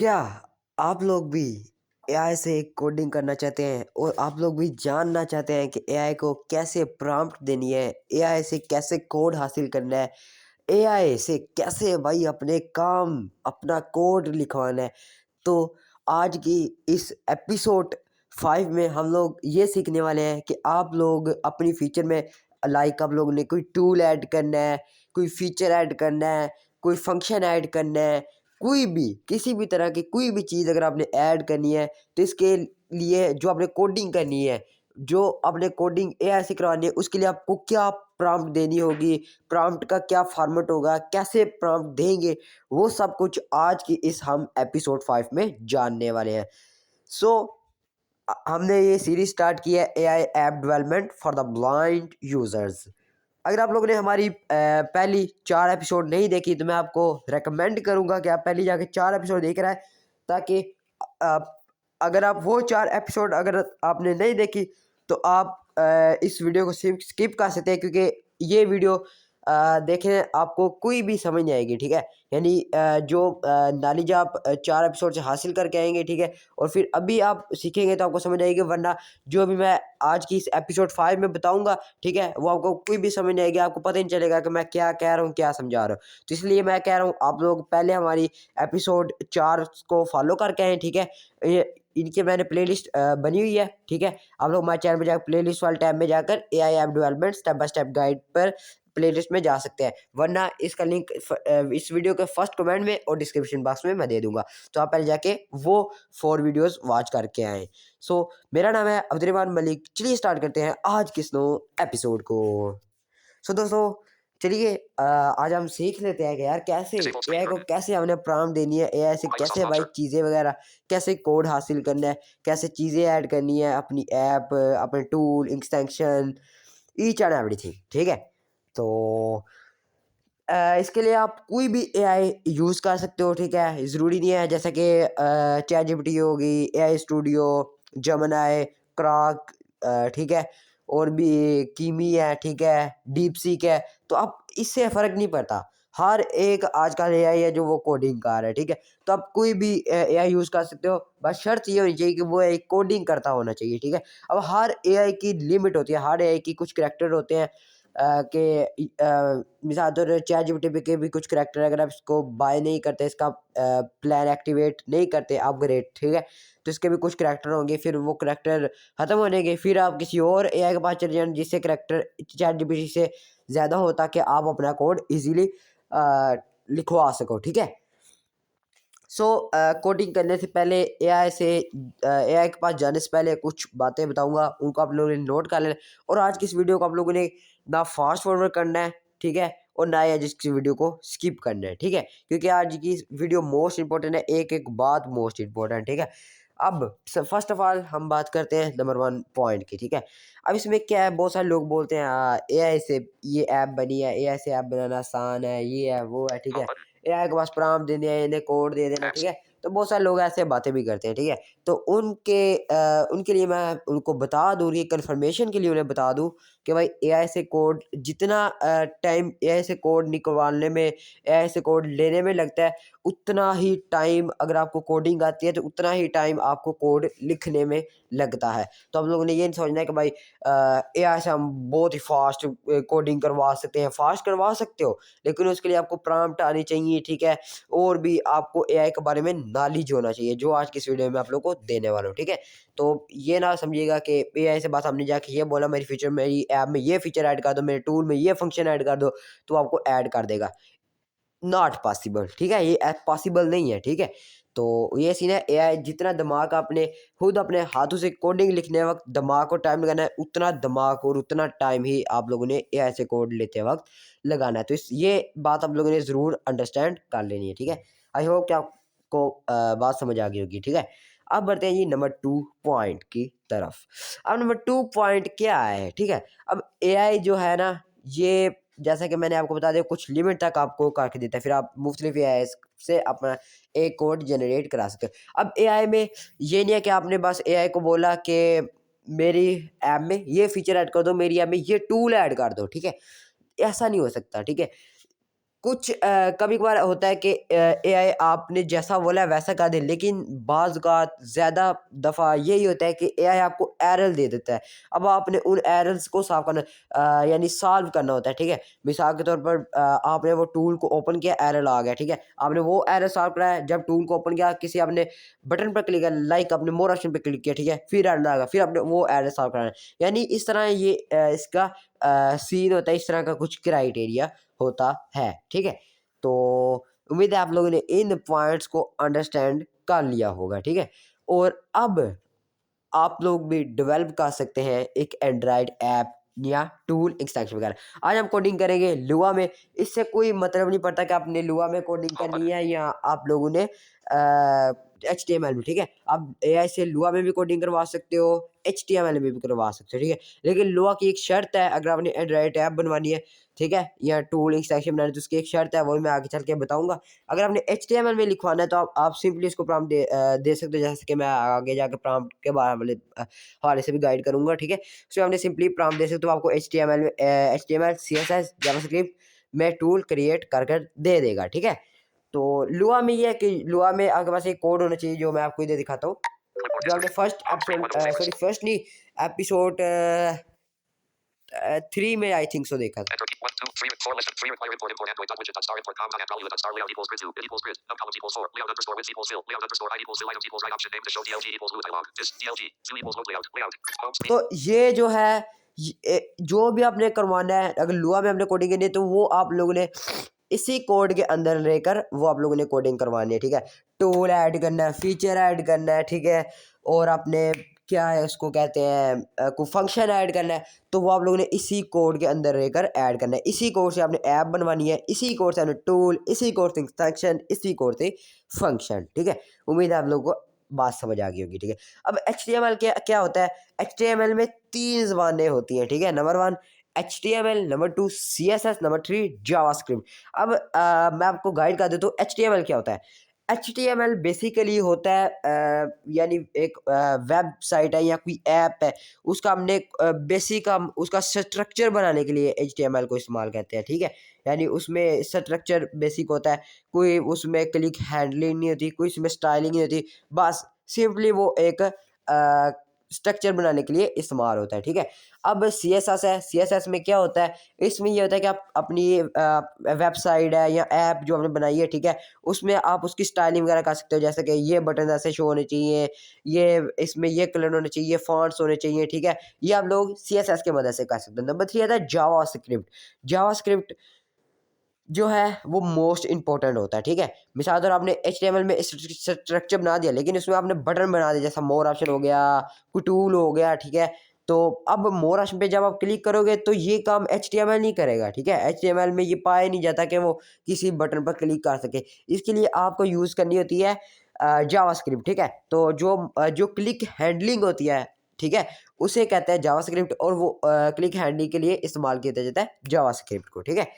क्या आप लोग भी एआई से कोडिंग करना चाहते हैं और आप लोग भी जानना चाहते हैं कि एआई को कैसे प्रॉम्प्ट देनी है, एआई से कैसे कोड हासिल करना है, एआई से कैसे भाई अपने काम अपना कोड लिखवाना है। तो आज की इस एपिसोड 5 में हम लोग ये सीखने वाले हैं कि आप लोग अपनी फीचर में आप लोगों ने कोई टूल ऐड करना है, कोई फीचर ऐड करना है, कोई फंक्शन ऐड करना है, कोई भी किसी भी तरह की कोई भी चीज़ अगर आपने ऐड करनी है तो इसके लिए जो आपने कोडिंग करनी है, जो आपने कोडिंग एआई से करवानी है, उसके लिए आपको क्या प्रॉम्प्ट देनी होगी, प्रॉम्प्ट का क्या फॉर्मेट होगा, कैसे प्रॉम्प्ट देंगे, वो सब कुछ आज की इस हम एपिसोड 5 में जानने वाले हैं। सो हमने ये सीरीज स्टार्ट की है AI app development for the blind users. अगर आप लोगों ने हमारी पहली 4 एपिसोड नहीं देखी तो मैं आपको रेकमेंड करूंगा कि आप पहले जाके 4 एपिसोड देख रहे हैं, ताकि अ, अगर आप वो 4 एपिसोड अगर आपने नहीं देखी तो आप इस वीडियो को स्किप कर सकते हैं, क्योंकि ये वीडियो देखें आपको कोई भी समझ नहीं आएगी, ठीक है। यानी जो नॉलेज आप 4 एपिसोड से हासिल करके आएंगे, ठीक है, और फिर अभी आप सीखेंगे तो आपको समझ आएगी, वरना जो भी मैं आज की इस एपिसोड 5 में बताऊंगा, ठीक है, वो आपको कोई भी समझ नहीं आएगी, आपको पता ही नहीं चलेगा कि मैं क्या कह रहा हूँ, क्या समझा रहा हूँ। तो इसलिए मैं कह रहा हूँ आप लोग पहले हमारी एपिसोड 4 को फॉलो करके आएँ, ठीक है। ये इनकी मैंने प्लेलिस्ट बनी हुई है, ठीक है। आप लोग हमारे चैनल पे जाकर प्लेलिस्ट वाले टैब में जाकर AI app development step by step guide पर प्लेलिस्ट में जा सकते हैं, वरना इसका लिंक इस वीडियो के फर्स्ट कमेंट में और डिस्क्रिप्शन बॉक्स में मैं दे दूंगा। तो आप पहले जाके वो 4 वीडियोस वॉच करके आएँ। सो मेरा नाम है अब्दुर्रहमान मलिक। चलिए स्टार्ट करते हैं आज किस नो एपिसोड को। सो दोस्तों, चलिए आज हम सीख लेते हैं कि यार कैसे एआई को कैसे हमने प्रॉम्प्ट देनी है, एआई से कैसे भाई चीज़ें वगैरह कैसे कोड हासिल करना है, कैसे चीज़ें ऐड करनी है अपनी ऐप, अपने tool extension, each and everything, ठीक है। तो इसके लिए आप कोई भी एआई यूज़ कर सकते हो, ठीक है। ज़रूरी नहीं है जैसे कि चैट जीपीटी होगी, एआई स्टूडियो, जेमिनी, ग्राक, ठीक है, और भी कीमी है, ठीक है, डीप सीक है। तो आप इससे फ़र्क नहीं पड़ता, हर एक आजकल एआई है जो वो कोडिंग कर रहा है, ठीक है। तो आप कोई भी एआई यूज़ कर सकते हो, बस शर्त ये होनी चाहिए कि वो एक कोडिंग करता होना चाहिए, ठीक है। अब हर एआई की लिमिट होती है, हर एआई की कुछ करैक्टर होते हैं मिसाल तौर चैट जीपीटी पे के भी कुछ करैक्टर अगर आप इसको बाय नहीं करते, इसका प्लान एक्टिवेट नहीं करते अपग्रेड, ठीक है, तो इसके भी कुछ करैक्टर होंगे, फिर वो करैक्टर ख़त्म होने के फिर आप किसी और एआई के पास चले जाएं जिससे करैक्टर चैट जीपीटी से ज़्यादा हो, ताकि आप अपना कोड ईजिली लिखवा सको, ठीक है। सो कोडिंग करने से पहले एआई के पास जाने से पहले कुछ बातें बताऊंगा, उनको आप लोगों ने नोट कर लेना। और आज की इस वीडियो को आप लोगों ने ना फास्ट फॉरवर्ड करना है, ठीक है, और ना ही आज की वीडियो को स्किप करना है, ठीक है, क्योंकि आज की वीडियो मोस्ट इंपॉर्टेंट है, एक एक बात मोस्ट इंपॉर्टेंट, ठीक है। अब फर्स्ट ऑफ ऑल हम बात करते हैं नंबर 1 पॉइंट की, ठीक है। अब इसमें क्या है, बहुत सारे लोग बोलते हैं एआई से ये ऐप बनी है, एआई से ऐप बनाना आसान है, ये है वो है, ठीक है, एआई के पास प्रॉम्प्ट दे दिया, इन्हें कोड दे देना, ठीक है। तो बहुत सारे लोग ऐसे बातें भी करते हैं, ठीक है। तो उनके लिए मैं उनको बता दूँ, ये कन्फर्मेशन के लिए उन्हें बता दूँ कि भाई एआई से कोड जितना टाइम एआई से कोड निकलवाने में, एआई से कोड लेने में लगता है, उतना ही टाइम अगर आपको कोडिंग आती है तो उतना ही टाइम आपको कोड लिखने में लगता है। तो हम लोगों ने ये नहीं समझना है कि भाई एआई से हम बहुत ही फास्ट कोडिंग करवा सकते हैं। फास्ट करवा सकते हो, लेकिन उसके लिए आपको प्रॉम्प्ट आनी चाहिए, ठीक है, और भी आपको एआई के बारे में नॉलेज होना चाहिए, जो आज की इस वीडियो में आप लोग को देने वाला हूँ, ठीक है। तो ये ना समझिएगा कि एआई से बस हमने जाके ये बोला मेरी फीचर, मेरी ऐप में ये फीचर ऐड कर दो, मेरे टूल में ये फंक्शन ऐड कर दो, तो आपको ऐड कर देगा। नॉट पॉसिबल, ठीक है, ये पॉसिबल नहीं है, ठीक है। तो ये सीन है, एआई जितना दिमाग आपने खुद अपने हाथों से कोडिंग लिखने वक्त दिमाग को टाइम लगाना है, उतना दिमाग और उतना टाइम ही आप लोगों ने एआई से कोड लेते वक्त लगाना है। तो इस ये बात आप लोगों ने ज़रूर अंडरस्टैंड कर लेनी है, ठीक है। आई होप कि आपको बात समझ आ गई होगी, ठीक है। अब बढ़ते हैं जी नंबर 2 पॉइंट की तरफ। अब नंबर 2 पॉइंट क्या है, ठीक है। अब एआई जो है ना, ये जैसा कि मैंने आपको बता दिया, कुछ लिमिट तक आपको करके देता है, फिर आप मुख्तलिफ एआई से अपना एक कोड जनरेट करा सकते हो। अब एआई में ये नहीं है कि आपने बस एआई को बोला कि मेरी ऐप में ये फीचर ऐड कर दो, मेरी ऐप में ये टूल ऐड कर दो, ठीक है, ऐसा नहीं हो सकता, ठीक है। कुछ कभी कभार होता है कि एआई आपने जैसा बोला है वैसा कर दे, लेकिन बाज़ औक़ात ज़्यादा दफ़ा यही होता है कि एआई आपको एरर दे देता है। अब आपने उन एरर्स को साफ़ करना यानी सॉल्व करना होता है, ठीक है? मिसाल के तौर पर आपने वो टूल को ओपन किया, एरर आ गया, ठीक है? आपने वो एरर सॉल्व करा है, जब टूल को ओपन किया, किसी आपने बटन पर क्लिक किया, लाइक आपने मोर ऑप्शन पे क्लिक किया, ठीक है? फिर एरर आ गया, फिर आपने वो एरर सॉल्व कराना है। यानी इस तरह ये इसका सीन होता है, इस तरह का कुछ क्राइटेरिया होता है, ठीक है? तो उम्मीद है आप लोगों ने इन पॉइंट्स को अंडरस्टैंड कर लिया होगा, ठीक है? और अब आप लोग भी डेवलप कर सकते हैं एक एंड्रॉयड ऐप या टूल एक्सटेंशन वगैरह। आज हम कोडिंग करेंगे लुआ में। इससे कोई मतलब नहीं पड़ता कि आपने लुआ में कोडिंग करनी है या आप लोगों ने एचटीएमएल में, ठीक है? आप एआई से लुआ में भी कोडिंग करवा सकते हो, एचटीएमएल में भी करवा सकते हो, ठीक है? लेकिन लुआ की एक शर्त है, अगर आपने एंड्रॉयड ऐप बनवानी है, ठीक है, या टूल एक्सटेंशन बनानी है, तो उसकी एक शर्त है, वो भी मैं आगे चल के बताऊंगा। अगर आपने एचटीएमएल में लिखवाना है तो आप सिंपली इसको प्रॉम्प्ट दे सकते हो, जैसे कि मैं आगे जाके प्रॉम्प्ट के हवाले से भी गाइड करूंगा, ठीक है? उसमें आपने सिंपली प्रॉम्प्ट दे सकते हो, आपको एचटीएमएल सीएसएस जावास्क्रिप्ट में टूल क्रिएट कर कर दे देगा, ठीक है? तो लुआ में ये है कि लुआ में आपके पास एक कोड होना चाहिए, जो मैं आपको इधर दिखाता हूँ। जो आपने फर्स्ट नहीं, एपिसोड 3 में आई थिंक सो देखा था। तो ये जो है, जो भी आपने करवाना है, अगर लुआ में आपने कोडिंग करनी है तो वो आप लोगों ने इसी कोड के अंदर रहकर वो आप लोगों ने कोडिंग करवानी है, ठीक है? टूल ऐड करना है, फीचर ऐड करना है, ठीक है? और आपने क्या है उसको कहते हैं, कोई फंक्शन ऐड करना है, तो वो आप लोगों ने इसी कोड के अंदर रहकर ऐड करना है। इसी कोड से आपने ऐप बनवानी है, इसी कोड से आपने टूल, इसी कोड से एक्सटेंशन, इसी कोड से फंक्शन, ठीक है? उम्मीद है आप लोगों को बात समझ आ गई होगी, ठीक है? अब एचटीएमएल क्या क्या होता है? एचटीएमएल में 3 ज़बानें होती हैं, ठीक है? Number 1 HTML, number 2 CSS, number 3 JavaScript. अब मैं आपको गाइड कर देता हूँ एचटीएमएल क्या होता है। एचटीएमएल बेसिकली होता है यानी एक वेबसाइट है या कोई ऐप है, उसका हमने बेसिक हम उसका स्ट्रक्चर बनाने के लिए एचटीएमएल को इस्तेमाल करते हैं, ठीक है? यानी उसमें स्ट्रक्चर बेसिक होता है, कोई उसमें क्लिक हैंडलिंग नहीं होती, कोई उसमें स्टाइलिंग नहीं होती, बस सिंपली वो एक स्ट्रक्चर बनाने के लिए इस्तेमाल होता है, ठीक है? अब सीएसएस है, सीएसएस में क्या होता है? इसमें ये होता है कि आप अपनी वेबसाइट है या ऐप जो आपने बनाई है, ठीक है? उसमें आप उसकी स्टाइलिंग वगैरह कर सकते हो, जैसे कि ये बटन ऐसे शो होने चाहिए, ये इसमें ये कलर होने चाहिए, फॉन्ट्स होने चाहिए, ठीक है? ये आप लोग सीएसएस की मदद से कर सकते हो। नंबर 3 आता है जावास्क्रिप्ट। जावास्क्रिप्ट जो है वो मोस्ट इंपॉर्टेंट होता है, ठीक है? मिसाल के तौर आपने एचटीएमएल में स्ट्रक्चर बना दिया, लेकिन इसमें आपने बटन बना दिया, जैसा मोर ऑप्शन हो गया, कोई टूल हो गया, ठीक है? तो अब मोर ऑप्शन पे जब आप क्लिक करोगे तो ये काम एचटीएमएल नहीं करेगा, ठीक है? एचटीएमएल में ये पाया नहीं जाता कि वो किसी बटन पर क्लिक कर सके। इसके लिए आपको यूज़ करनी होती है जावास्क्रिप्ट, ठीक है? तो जो क्लिक हैंडलिंग होती है, ठीक है? उसे कहते हैं जावास्क्रिप्ट, और वो क्लिक हैंडलिंग के लिए इस्तेमाल किया जाता है जावास्क्रिप्ट को, ठीक है?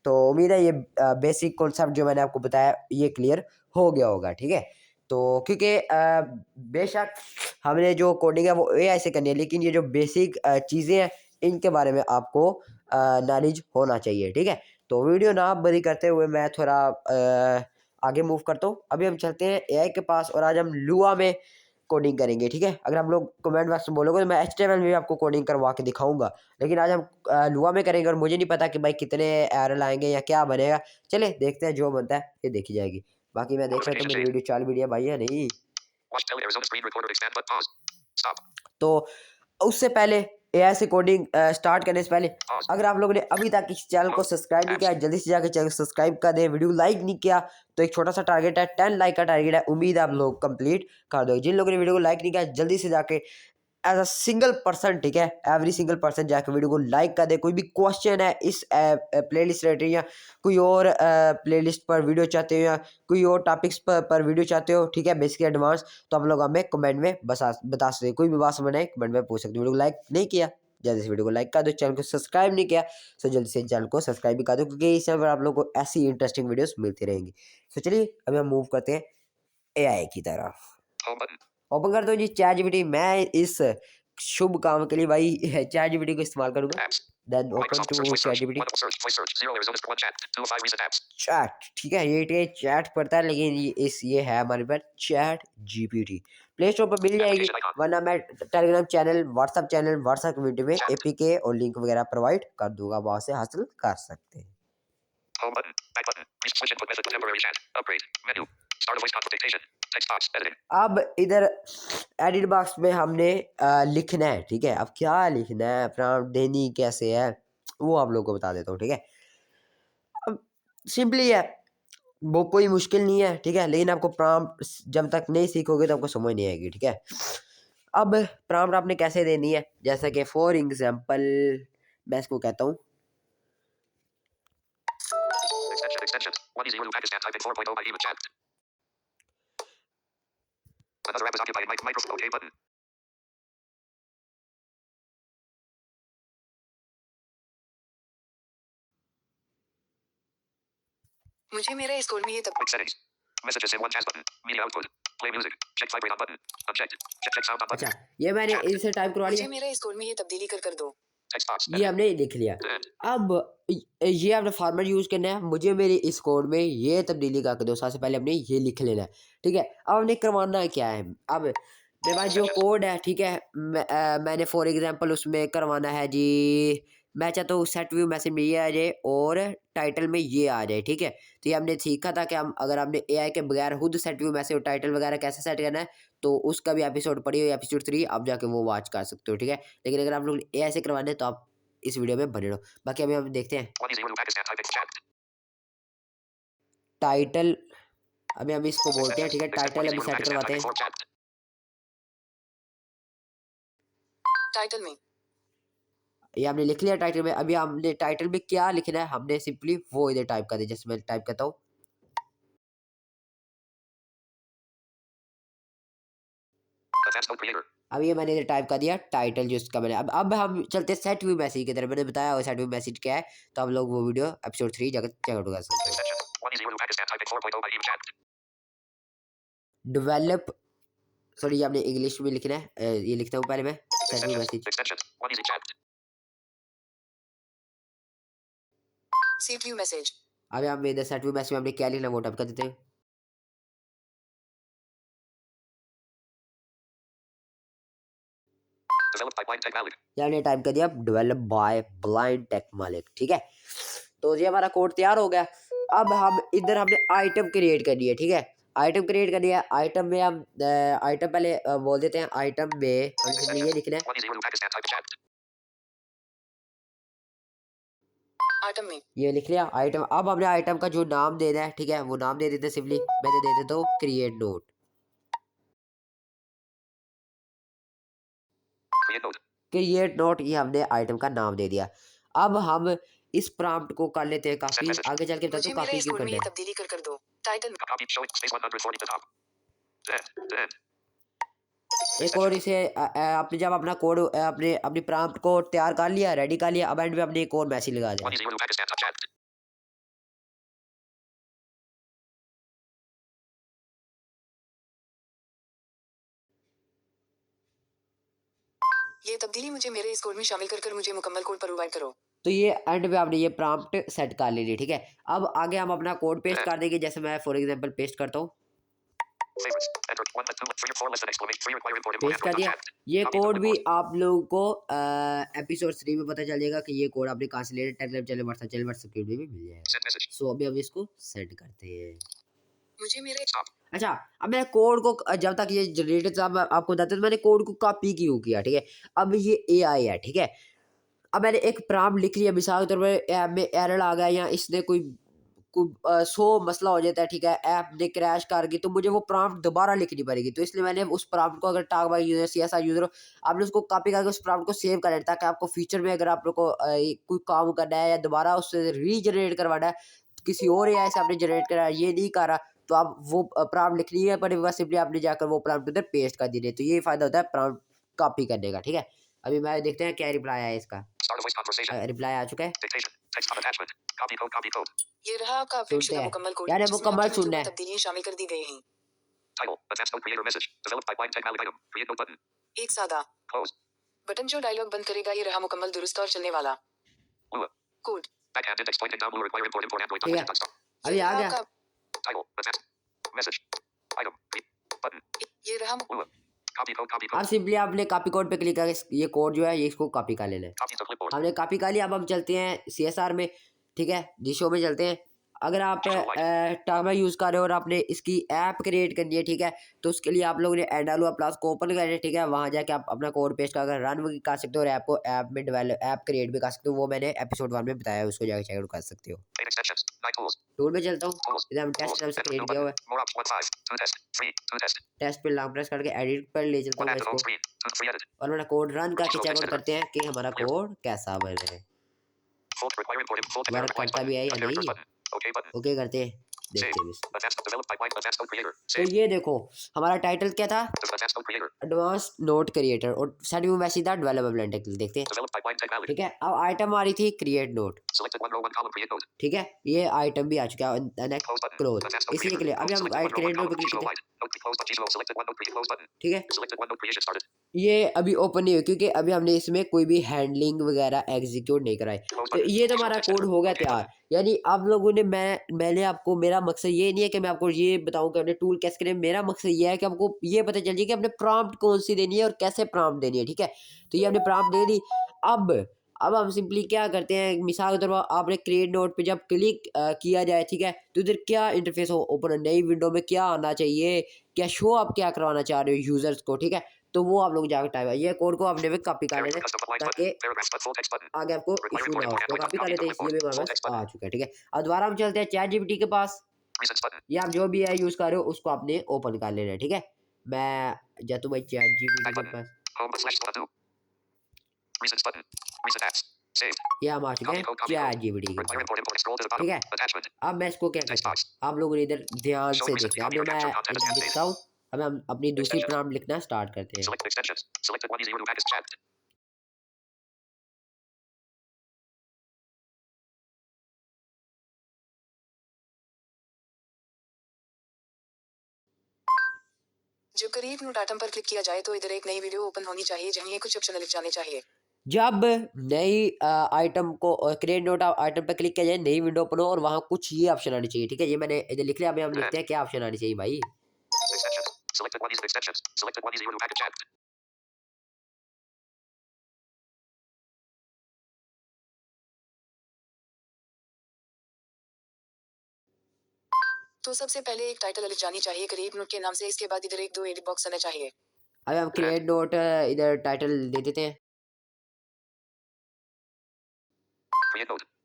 तो उम्मीद है ये बेसिक कॉन्सेप्ट जो मैंने आपको बताया ये क्लियर हो गया होगा, ठीक है? तो क्योंकि बेशक हमने जो कोडिंग है वो एआई से करनी है, लेकिन ये जो बेसिक चीज़ें हैं इनके बारे में आपको नॉलेज होना चाहिए, ठीक है? तो वीडियो ना बड़ी करते हुए मैं थोड़ा आगे मूव करता हूँ। अभी हम चलते हैं एआई के पास, और आज हम लुआ में कोडिंग करेंगे, ठीक है? अगर आप लोग कमेंट बॉक्स में बोलोगे तो मैं एचटीएमएल में भी आपको कोडिंग करवा के दिखाऊंगा, लेकिन आज हम लुआ में करेंगे, और मुझे नहीं पता कि भाई कितने एरर आएंगे या क्या बनेगा। चले देखते हैं, जो बनता है ये देखी जाएगी। बाकी मैं देख रहा हूँ मेरी वीडियो चाल वीडियो भाई है नहीं। तो उससे पहले एआई से कोडिंग स्टार्ट करने से पहले, अगर आप लोगों ने अभी तक इस चैनल को सब्सक्राइब नहीं किया, जल्दी से जाकर चैनल को सब्सक्राइब कर दें। वीडियो लाइक नहीं किया तो एक छोटा सा टारगेट है, 10 लाइक का टारगेट है, उम्मीद है आप लोग कंप्लीट कर दो। जिन लोगों ने वीडियो को लाइक नहीं किया, जल्दी से जाके एज अ सिंगल पर्सन, ठीक है, एवरी सिंगल पर्सन जाकर वीडियो को लाइक कर दे। कोई भी क्वेश्चन है इस प्लेलिस्ट रिलेटेड, या कोई और प्लेलिस्ट पर वीडियो चाहते हो, या कोई और टॉपिक्स पर वीडियो चाहते हो, ठीक है, बेसिक एडवांस, तो आप लोग हमें कमेंट में बता सकते हो। कोई भी बात समझ आए कमेंट में पूछ सकते हो। वीडियो को लाइक नहीं किया, जल्दी से वीडियो को लाइक कर दो। चैनल को सब्सक्राइब नहीं किया तो जल्दी से चैनल को सब्सक्राइब भी कर दो, क्योंकि इस चैनल पर आप लोग को ऐसी इंटरेस्टिंग वीडियोस मिलती रहेंगी। तो चलिए अभी हम मूव करते हैं एआई की तरफ। ओपन कर दो जी चैट जीपीटी। मैं इस शुभ काम के लिए भाई चैट जीपीटी को इस्तेमाल करूंगा। Then open to chat GPT. Chat, ठीक है, ये चैट पड़ता है, लेकिन ये है हमारे पास चैट जीपीटी। प्ले स्टोर पर मिल जाएगी, वरना मैं टेलीग्राम चैनल, व्हाट्सएप कम्युनिटी में एपीके और लिंक वगैरह प्रोवाइड कर दूंगा, वहां से हासिल कर सकते हैं। Home button, back button, switch input method, temporary chat, upgrade, menu, start a voice dictation, text box, editing। अब इधर एडिट बॉक्स में हमने लिखना है, ठीक है। अब क्या लिखना है, प्रॉम्प्ट देनी कैसे है, वो आप लोगों को बता देता हूँ, ठीक है। अब सिंपली है, वो कोई मुश्किल नहीं है, ठीक है, लेकिन आपको प्रॉम्प्ट जब तक नहीं सीखोगे तो आपको समझ नहीं आएगी, ठीक है। अब प्रॉम्प्ट आपने कैसे देनी है, जैसा कि फॉर एग्जांपल मैं इसको कहता हूँ extensions. One easy Urdu Pakistan typing 4.0 by Eva chat. Another app is occupied. Microphone OK button. मुझे मेरे स्कूल में ये तब settings. Messages in one jazz button. Media output. Play music. Check vibrate on button. Unchecked. Check sound on button. अच्छा, ये मैंने इसे type करवा लिया। मुझे मेरे स्कूल में ये तब्दीली कर दो। ये हमने लिख लिया। अब ये आपने फॉर्मेट यूज करना है, मुझे मेरे इस कोड में ये तब्दीली कर दो, सबसे पहले हमने ये लिख लेना है, ठीक है। अब हमने करवाना क्या है, अब मेरे पास जो कोड है, ठीक है, मैंने फॉर एग्जांपल उसमें करवाना है जी, मैं चाहता हूँ सेट व्यू मैसेज में ये आ जाए और टाइटल में ये आ जाए, ठीक है। तो ये हमने सीखा था कि हम अगर हमने एआई के बगैर खुद सेट व्यू मैसेज और टाइटल वगैरह कैसे सेट करना है, तो उसका भी एपिसोड पढ़िए, एपिसोड 3 आप जाके वो वॉच कर सकते हो, ठीक है। लेकिन अगर आप लोग एआई से करवाने तो आप इस वीडियो में बने रहो। बाकी अभी हम देखते हैं टाइटल, अभी हम इसको बोलते हैं, ठीक है, टाइटल अभी सेट करवाते हैं। टाइटल में ये हमने लिख लिया टाइटल में। अभी हमने टाइटल में क्या लिखना है, हमने सिंपली वो इधर टाइप कर दिया, जैसे मैं टाइप करता हूँ अब ये मैंने इधर टाइप कर दिया टाइटल जो इसका मैंने। अब हम चलते हैं सेट व्यू मैसेज की तरफ। मैंने बताया वो सेट व्यू मैसेज क्या है, तो हम लोग वो वीडियो एपिसोड 3 जाकर चेक आउट कर सकते हैं। डेवलप, सॉरी ये आपने इंग्लिश में लिखना है, ये लिखता हूँ पहले मैं set view message. Set view message, अब हम इधर सेट व्यू मैसेज में हमने क्या लिखना वो टाइप कर देते हैं। यानी टाइप कर दिया डेवलप बाय ब्लाइंड टेक मालिक, ठीक है। तो ये हमारा कोड तैयार हो गया। अब हम इधर हमने आइटम क्रिएट करनी है, ठीक है, आइटम क्रिएट करनी है। आइटम में हम आइटम पहले बोल देते हैं, आइटम में हम ये लिखना है आइटम में, ये लिख लिया आइटम। अब हमने आइटम का जो नाम देना है, ठीक है, वो नाम दे देते हैं सिंपली, मैं दे देता हूँ क्रिएट नोट। क्रिएट नोट, ये हमने आइटम का नाम दे दिया। अब हम इस प्रॉम्प्ट को कर लेते हैं कॉपी, आगे चल के बताता हूँ कॉपी क्यों करना है। तब्दीली कर दो टाइटल एक और इसे आपने जब अपना कोड अपने अपनी प्रॉम्प्ट को तैयार कर लिया, रेडी कर लिया, अब एंड में हमने एक और मैसेज लगा दिया। ये तब्दीली मुझे मेरे इस कोड में शामिल कर मुझे मुकम्मल कोड प्रोवाइड करो। तो ये एंड में आपने ये प्रॉम्प्ट सेट कर लीजिए, ठीक है। अब आगे हम अपना कोड पेस्ट कर देंगे, जैसे मैं फॉर एग्जांपल पेस्ट करता हूँ, पेस्ट कर दिया। ये कोड भी आप लोगों को एपिसोड 3 में पता चल जाएगा कि ये कोड आपने कहाँ से ले, टेलीग्राम चैनल, व्हाट्सएप में भी मिल जाएगा। सो अभी हम इसको सेट करते हैं। मुझे मेरे अच्छा, अब मैं कोड को जब तक ये जनरेटर साहब आपको बताते हैं, तो मैंने कोड को कॉपी क्यों किया, ठीक है। अब ये एआई है, ठीक है। अब मैंने एक प्रॉम्प्ट लिख लिया, मिसाल के तौर पर में एरर आ गया या इसने कोई 100 मसला हो जाता है, ठीक है, ऐप ने क्रैश कर गई, तो मुझे वो प्रॉम्प्ट दोबारा लिखनी पड़ेगी। तो इसलिए मैंने उस प्रॉम्प्ट को, अगर टाग बाई यूजर सीएसआर यूजर हो, आपने उसको कॉपी करके उस प्रॉम्प्ट को सेव कर लेना, ताकि आपको फ्यूचर में अगर आप लोग को कोई काम करना है या दोबारा उससे रीजनरेट करवाना है, किसी और एआई से आपने जनरेट करा है, ये नहीं करा, तो आप वो प्रॉम्प्ट लिख लीजिए, पर सिंपली आपने जाकर वो प्रॉम्प्ट उधर पेस्ट कर दीजिए। तो ये फायदा होता है प्रॉम्प्ट कॉपी करने का, ठीक है। अभी मैं देखते हैं क्या रिप्लाई आया इसका। रिप्लाई आ चुका है, ये रहा आपका अपडेट शुदा मुकम्मल कोड, यानी मुकम्मल सुनना है, तब्दीलियां शामिल कर दी गई हैं। Title, advanced node creator message, developed by Blind Tech Malik item, create node button, एक सादा, close, बटन जो डायलॉग बंद करेगा ये रहा मुकम्मल दुरुस्त और चलने वाला कोड। ठीक है, अभी आ गया। ये रहा। अब सिंपली आपने कॉपी कोड पे क्लिक करके ये कोड जो है ये इसको कॉपी कर लेना है। हमने कॉपी कर लिया। अब हम चलते हैं CSR में, ठीक है, जी शो में चलते हैं। अगर आप टाइमर यूज़ कर रहे हो और आपने इसकी ऐप क्रिएट करनी है, ठीक है, तो उसके लिए आप लोगों ने एंडालुआ प्लस को ओपन करना है, ठीक है। वहाँ जाके आप अपना कोड पेस्ट कर रन भी कर सकते हो और ऐप को ऐप में डेवलप ऐप क्रिएट भी कर सकते हो। वो मैंने एपिसोड 1 में बताया, उसको जाकर चेकआउट कर सकते हो। टूल में चलता हूँ, इधर हम टेस्ट नाम से क्रिएट किया हुआ है। टेस्ट पे लॉन्ग प्रेस करके एडिट पर ले चलता हूँ मैं इसको, और मेरा कोड रन करके चेकआउट करते हैं कि हमारा कोड कैसा बन रहा है, वर्क करता भी है या नहीं। ओके करते हैं, देखते हैं। तो ये देखो हमारा टाइटल क्या था, एडवांस नोट क्रिएटर, और साइड में मैसेज था डेवलपमेंट टेक्निक। देखते हैं, ठीक है। अब आइटम आ रही थी क्रिएट नोट, ठीक है, ये आइटम भी आ चुका है क्लोज, इसी के लिए अभी हम क्रिएट नोट पे क्लिक करते हैं, ठीक है। ये अभी ओपन नहीं हुई क्योंकि अभी हमने इसमें कोई भी हैंडलिंग वगैरह एग्जीक्यूट नहीं कराई। तो ये तो हमारा कोड हो गया तैयार। यानी आप लोगों ने मैंने आपको, मेरा मकसद ये नहीं है कि मैं आपको ये बताऊं कि हमने टूल कैसे करें। मेरा मकसद ये है कि आपको ये पता चल जाए कि हमने प्रॉम्प्ट कौन सी देनी है और कैसे प्रॉम्प्ट देनी है, ठीक है। तो ये हमने प्रॉम्प्ट दे दी। अब हम सिंपली क्या करते हैं, मिसाल के तौर पर आपने क्रिएट नोट पे जब क्लिक किया जाए, ठीक है, तो इधर क्या इंटरफेस ओपन, नई विंडो में क्या आना चाहिए, क्या शो आप क्या करवाना चाह रहे हो यूजर्स को, ठीक है। तो वो आप लोग जाकर टाइप है, ये कोड को आपने भी कॉपी कर लेना ताकि आगे आपको इशू ना हो। तो कॉपी कर लेते हैं, इसलिए भी हमारे पास आ चुका है, ठीक है। अब दोबारा हम चलते हैं ChatGPT के पास, या आप जो भी है यूज कर रहे हो उसको आपने ओपन कर लेना है, ठीक है। मैं जाता हूँ भाई ChatGPT के पास, ये हम आ चुके हैं ChatGPT के पास, ठीक है। अब मैं इसको क्या करता हूँ, आप लोगों ने इधर ध्यान से देखना। अभी मैं लिखता हूँ, अब हम अपनी दूसरी प्रॉम्प्ट लिखना स्टार्ट करते हैं। जब क्रिएट नोट आइटम पर क्लिक किया जाए तो इधर एक नई वीडियो ओपन होनी चाहिए जहाँ कुछ ऑप्शन लिख जाने चाहिए। जब नई आइटम को क्रिएट नोट आइटम पर क्लिक किया जाए, नई विंडो ओपन हो और वहाँ कुछ ये ऑप्शन आनी चाहिए, ठीक है। ये मैंने इधर लिख लिया। अभी हम लिखते हैं क्या ऑप्शन आनी चाहिए भाई। तो सबसे पहले एक टाइटल लिख जानी चाहिए क्रिएट नोट के नाम से। इसके बाद इधर एक दो एडिट बॉक्स आना चाहिए। अभी हम क्रिएट नोट इधर टाइटल दे देते हैं,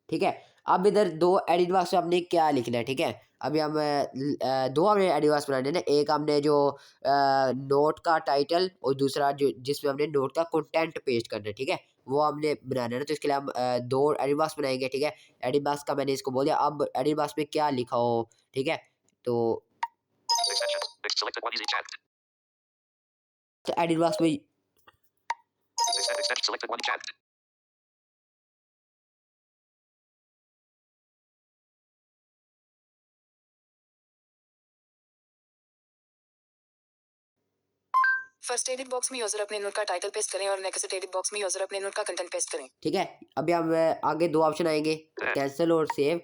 ठीक है। अब इधर दो एडिट बॉक्स में हमने क्या लिखना है, ठीक है। अभी हम दो हमने एडिट बॉक्स बनाने हैं। एक हमने जो नोट का टाइटल और दूसरा जो जिसमें हमने नोट का कंटेंट पेस्ट करना है, ठीक है, वो हमने बनाना है ना। तो इसके लिए हम दो एडिट बॉक्स बनाएंगे, ठीक है। एडिट बॉक्स का मैंने इसको बोल दिया। अब एडिट बॉक्स में क्या लिखा हो, ठीक है, तो एडिट बॉक्स में फर्स्ट एडिट बॉक्स में यूजर अपने नोट का टाइटल पेस्ट करें और नेक्स्ट एडिट बॉक्स में यूजर अपने नोट का कंटेंट पेस्ट करें, ठीक है। अभी हम आगे दो ऑप्शन आएंगे, कैंसिल और सेव।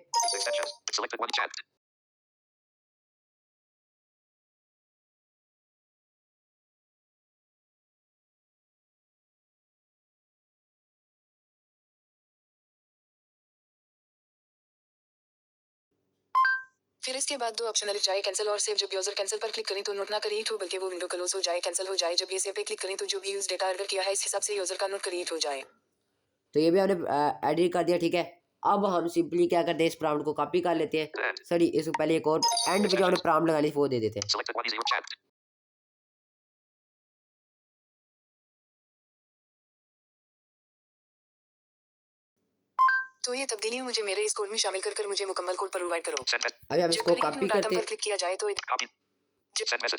फिर इसके बाद दो ऑप्शन लिख जाए कैंसिल और सेव। जब यूजर कैंसिल पर क्लिक करें तो नोट ना क्रिएट हो बल्कि वो विंडो क्लोज हो जाए, कैंसिल हो जाए। जब ये सेव पे क्लिक करें तो जो भी यूज डेटा एंटर किया है इस हिसाब से यूजर का नोट क्रिएट हो जाए। तो ये भी हमने एडिट कर दिया, ठीक है। अब हम सिंपली क्या करते हैं, इस प्रॉम्प्ट को कॉपी कर लेते हैं। सॉरी, इससे पहले एक और एंड पे जो हमने प्रॉम्प्ट लगानी वो दे देते हैं। तो ये तब्दीली मुझे मेरे इस कोड में शामिल कर मुझे मुकम्मल कोड प्रोवाइड करो। अभी हम इसको कॉपी करते हैं, क्लिक किया जाए तो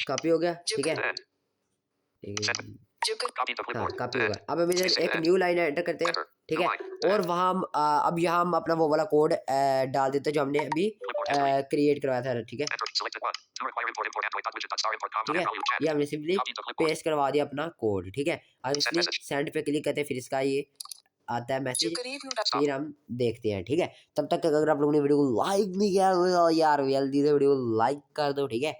कॉपी हो गया, ठीक है। हाँ, कॉपी होगा। अब हम इधर एक न्यू लाइन एंटर करते हैं, ठीक है। और वहाँ हम अब यहाँ हम अपना वो वाला कोड डाल देते हैं जो हमने अभी क्रिएट करवाया था, ठीक है। Do require import import android.widget.star import com ठीक है, value chat. ये हमने simply Copy to clipboard. Paste करवा दिया अपना कोड। ठीक है, हम Send इसलिए message. सेंड पे क्लिक करते हैं, फिर इसका ये आता है जो मैसेज, करीब नोट Stop. फिर हम देखते हैं। ठीक है, तब तक अगर आप लोगों ने वीडियो को लाइक नहीं किया तो यार जल्दी से वीडियो को लाइक कर दो। ठीक है,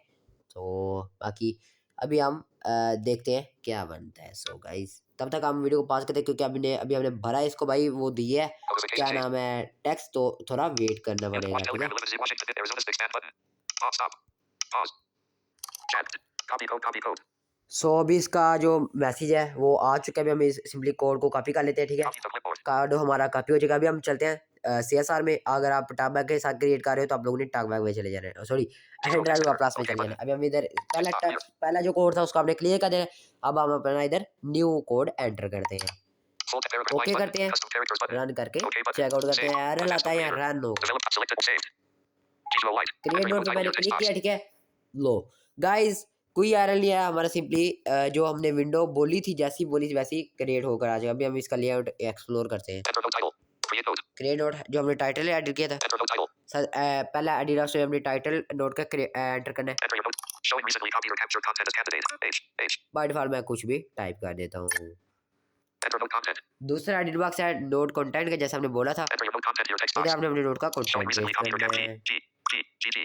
तो बाकी अभी हम देखते हैं क्या बनता है। सो गाइस तब तक हम वीडियो को पॉज करते हैं, क्योंकि अभी हमने भरा है इसको भाई, वो दिया है Notification क्या changed. नाम है टेक्स्ट, तो थोड़ा वेट करना Input पड़ेगा। watch ठीक है, Telegram delivered Washington Arizona expand button. Pause stop. Pause. Chat. Copy code. Copy code. सो अभी इसका जो मैसेज है वो आ चुका है। अभी हम इस सिंपली कोड को कॉपी कर लेते हैं। ठीक है, Copy to clipboard. कार्ड हमारा कॉपी हो जाएगा। अभी हम चलते हैं CSR में। अगर आप टॉकबैक के साथ क्रिएट कर रहे हो तो आप लोगों ने टॉकबैक में चले जाना है, सॉरी ड्राइव का प्लस में चले जाना है। अभी हम इधर पहला जो कोड था उसको आपने क्लियर कर देना है। अब हम अपना इधर न्यू कोड एंटर करते हैं, Full paragraph okay lines button. करते हैं, Custom characters button. रन करके Okay button. चेकआउट करते Save. हैं। एरर Test आता है यहाँ later. रन होगा। Develop selected saved. Gizmo White. Create Enter note पे title मैंने your text क्लिक box. किया। ठीक है, लो गाइस कोई एरर नहीं आया हमारा, सिंपली जो हमने विंडो बोली थी जैसी बोली थी वैसी क्रिएट होकर आ जाएगा। अभी हम इसका लेआउट एक्सप्लोर करते हैं। Enter no title. Create node. Create note जो हमने टाइटल ऐड किया था Enter no title. सर, पहला एडिडास में हमने टाइटल नोट का एंटर करना है। Enter your node. Showing recently copied or captured content as candidate. H. By default मैं कुछ भी टाइप कर देता हूँ। Enter node content. दूसरा एडिट बॉक्स है नोट कंटेंट का, जैसे हमने बोला था Enter your node content in your text इधर box. हमने अपने नोट का Showing content recently paste copied or करना captured. है। G.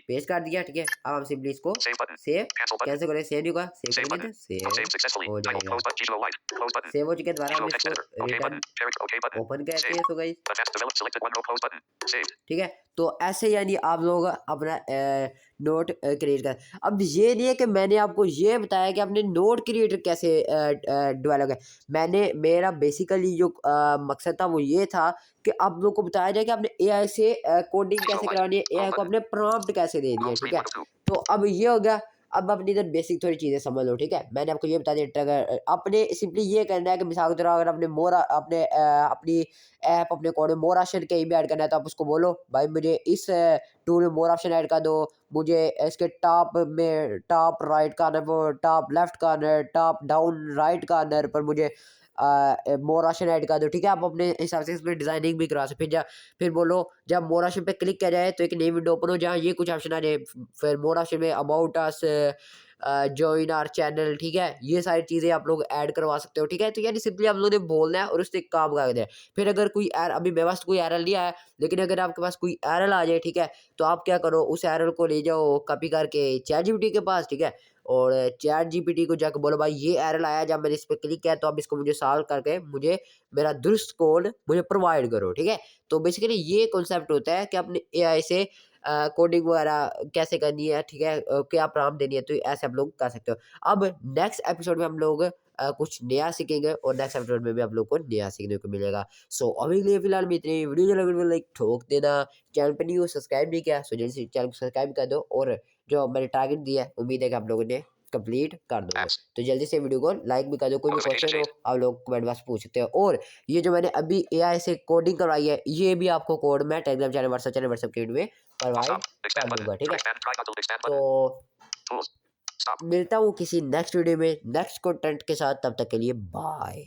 पेस्ट कर दिया। ठीक है, अब हम सिंपली इसको Save button. Save Cancel button. Cancel करें, सेव नहीं होगा, सेव Save करेंगे button. तो सेव Save successfully. हो Title जाएगा। close button. Gizmo White. Close button. Save हो चुके दोबारा Gizmo हम text इसको editor. Okay return button. Character. Okay button. Open करते Save. हैं। So guys Advanced develop selected one row close button. Saved. ठीक है, तो ऐसे यानी आप लोग अपना नोट क्रिएट कर। अब ये नहीं है कि मैंने आपको ये बताया कि आपने नोट क्रिएटर कैसे डेवलप है। मेरा बेसिकली जो मकसद था वो ये था कि आप लोग को बताया जाए कि आपने AI से कोडिंग कैसे करवानी है, AI को अपने प्रॉम्प्ट कैसे देनी है। Home ठीक screen है, 1 of 2. तो अब ये हो गया। अब अपनी इधर बेसिक थोड़ी चीज़ें समझ लो। ठीक है, मैंने आपको ये बता दिया। अगर आपने सिंपली ये करना है कि मिसाल की तरह अगर आपने अपनी ऐप अपने कोड में मोर ऑप्शन कहीं भी ऐड करना है तो आप उसको बोलो भाई मुझे इस टूल में मोर ऑप्शन ऐड कर दो, मुझे इसके टॉप में टॉप राइट कॉर्नर पर, top left corner, top down right corner पर मुझे मोर ऑप्शन ऐड कर दो। ठीक है, आप अपने हिसाब से इसमें डिजाइनिंग भी करा सकते। फिर बोलो जब मोर ऑप्शन पे क्लिक किया जाए तो एक नई विंडो ओपन हो जहाँ ये कुछ ऑप्शन आ जाए। फिर मोर ऑप्शन में about us, join our channel. ठीक है, ये सारी चीज़ें आप लोग ऐड करवा सकते हो। ठीक है, तो यानी सिंपली आप लोगों ने बोलना है और उससे काम कर देना है। फिर अगर कोई एरर, अभी मेरे पास कोई एरर नहीं आया, लेकिन अगर आपके पास कोई एरर आ जाए, ठीक है, तो आप क्या करो उस एरर को ले जाओ कॉपी करके ChatGPT के पास। ठीक है, और ChatGPT को जाकर बोलो भाई ये एरर आया जब मैंने इस पर क्लिक किया, तो अब इसको मुझे सॉल्व करके मुझे मेरा दुरुस्त कोड मुझे प्रोवाइड करो। ठीक है, तो बेसिकली ये कॉन्सेप्ट होता है कि अपने AI से कोडिंग वगैरह कैसे करनी है। ठीक है, क्या प्रॉम्प्ट देनी है, तो ऐसे आप लोग कर सकते हो। अब नेक्स्ट एपिसोड में हम लोग कुछ नया सीखेंगे और नेक्स्ट एपिसोड में भी आप लोग को नया सीखने को मिलेगा। सो अभी के लिए फिलहाल में इतनी वीडियो जो लगे लाइक ठोक देना, चैनल पर नहीं हो सब्सक्राइब नहीं किया सो जल्दी से चैनल को सब्सक्राइब कर दो, और जो मैंने टारगेट दिया है उम्मीद है कि आप लोगों ने कंप्लीट कर दोगे। Apps. तो जल्दी से वीडियो को लाइक भी कर दो। कोई भी Notification क्वेश्चन हो आप लोग कमेंट बॉक्स पूछ सकते हो। और ये जो मैंने अभी AI से कोडिंग करवाई है ये भी आपको कोड मैं टेलीग्राम चैनल व्हाट्सएप के में प्रोवाइड Stop. कर Expand button. दूंगा। ठीक है, Expand. Try to expand तो button. Tools. Stop. मिलता हूँ किसी नेक्स्ट वीडियो में नेक्स्ट कंटेंट के साथ, तब तक के लिए बाय।